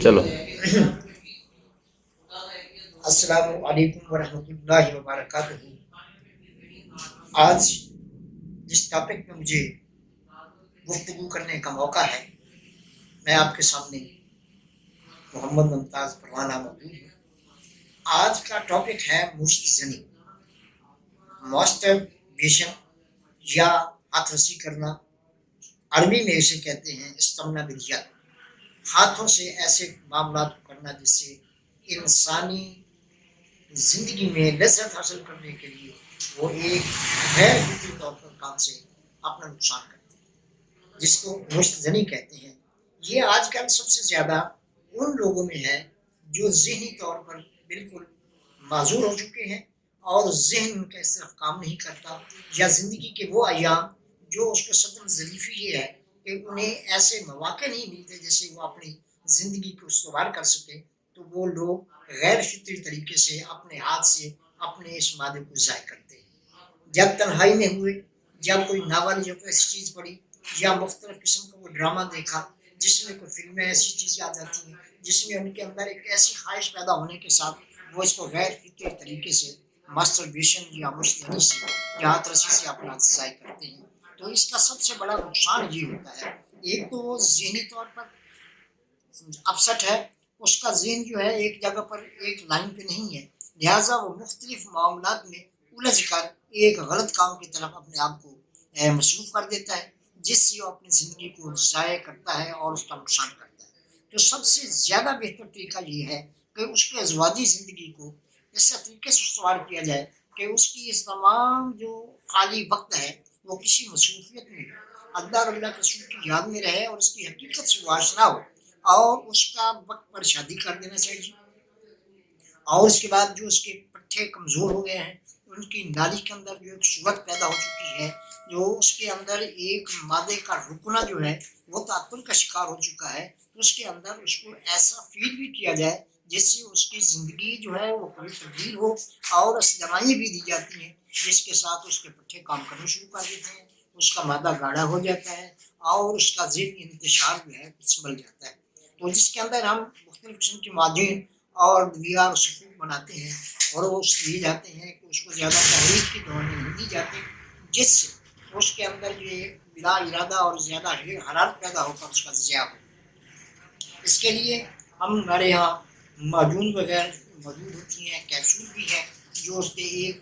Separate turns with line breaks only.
چلو
السلام علیکم ورحمۃ اللہ وبرکاتہ۔ آج جس ٹاپک پہ مجھے گفتگو کرنے کا موقع ہے، میں آپ کے سامنے محمد ممتاز پروانہ موجود ہوں۔ آج کا ٹاپک ہے مشت زنی، ماسٹربیشن یا ہاتھ رسی کرنا۔ عربی میں اسے کہتے ہیں استمنا بالید، ہاتھوں سے ایسے معاملات کو کرنا جس سے انسانی زندگی میں لذت حاصل کرنے کے لیے وہ ایک غیر فطری طور پر کام سے اپنا نقصان کرتے ہیں، جس کو مشت زنی کہتے ہیں۔ یہ آج کل سب سے زیادہ ان لوگوں میں ہے جو ذہنی طور پر بالکل معذور ہو چکے ہیں اور ذہن ان کا اس طرف کام نہیں کرتا، یا زندگی کے وہ ایام جو اس کو صدر ظریفی یہ ہے کہ انہیں ایسے مواقع نہیں ملتے جیسے وہ اپنی زندگی کو استوار کر سکے، تو وہ لوگ غیر فطری طریقے سے اپنے ہاتھ سے اپنے اس مادے کو ضائع کرتے ہیں۔ جب تنہائی میں ہوئے، جب کوئی ناول یا کوئی ایسی چیز پڑھی، یا مختلف قسم کا وہ ڈرامہ دیکھا جس میں کوئی فلمیں ایسی چیزیں آ جاتی ہیں جس میں ان کے اندر ایک ایسی خواہش پیدا ہونے کے ساتھ وہ اس کو غیر فطری طریقے سے ماسٹربیشن یا مشتنی سے یا ہاتھ رسی سے اپنا ضائع کرتے ہیں، تو اس کا سب سے بڑا نقصان یہ ہوتا ہے، ایک تو وہ ذہنی طور پر اپسٹ ہے، اس کا ذہن جو ہے ایک جگہ پر ایک لائن پہ نہیں ہے، لہٰذا وہ مختلف معاملات میں الجھ کر ایک غلط کام کی طرف اپنے آپ کو مصروف کر دیتا ہے، جس سے وہ اپنی زندگی کو ضائع کرتا ہے اور اس کا نقصان کرتا ہے۔ تو سب سے زیادہ بہتر طریقہ یہ ہے کہ اس کے ازواجی زندگی کو اس طریقے سے استوار کیا جائے کہ اس کی اس تمام جو خالی وقت ہے وہ کسی مصروفیت میں اللہ اور اللہ کے رسول کی یاد میں رہے اور اس کی حقیقت سے آشنا ہو، اور اس کا وقت پر شادی کر دینا چاہیے، اور اس کے بعد جو اس کے پٹھے کمزور ہو گئے ہیں، ان کی نالی کے اندر جو ایک صورت پیدا ہو چکی ہے، جو اس کے اندر ایک مادے کا رکنا جو ہے وہ تعطل کا شکار ہو چکا ہے، تو اس کے اندر اس کو ایسا فیڈ بھی کیا جائے جس سے اس کی زندگی جو ہے وہ کوئی تبدیل ہو، اور اس دوائیں بھی دی جاتی ہیں جس کے ساتھ اس کے پٹھے کام کرنا شروع کر دیتے ہیں، اس کا مادہ گاڑھا ہو جاتا ہے اور اس کا ذہنی انتشار جو ہے سنبھل جاتا ہے، تو جس کے اندر ہم مختلف قسم کے معدن اور دیار سکون بناتے ہیں اور وہ لیے جاتے ہیں کہ اس کو زیادہ تحریک کی دوائیں نہیں دی جاتی، جس سے اس کے اندر یہ بلا ارادہ اور زیادہ حرارت پیدا ہو کر اس کا ضیاع ہو۔ اس کے لیے ہمارے یہاں معجون وغیرہ موجود ہوتی ہیں، کیپسول بھی ہے جو اس کے ایک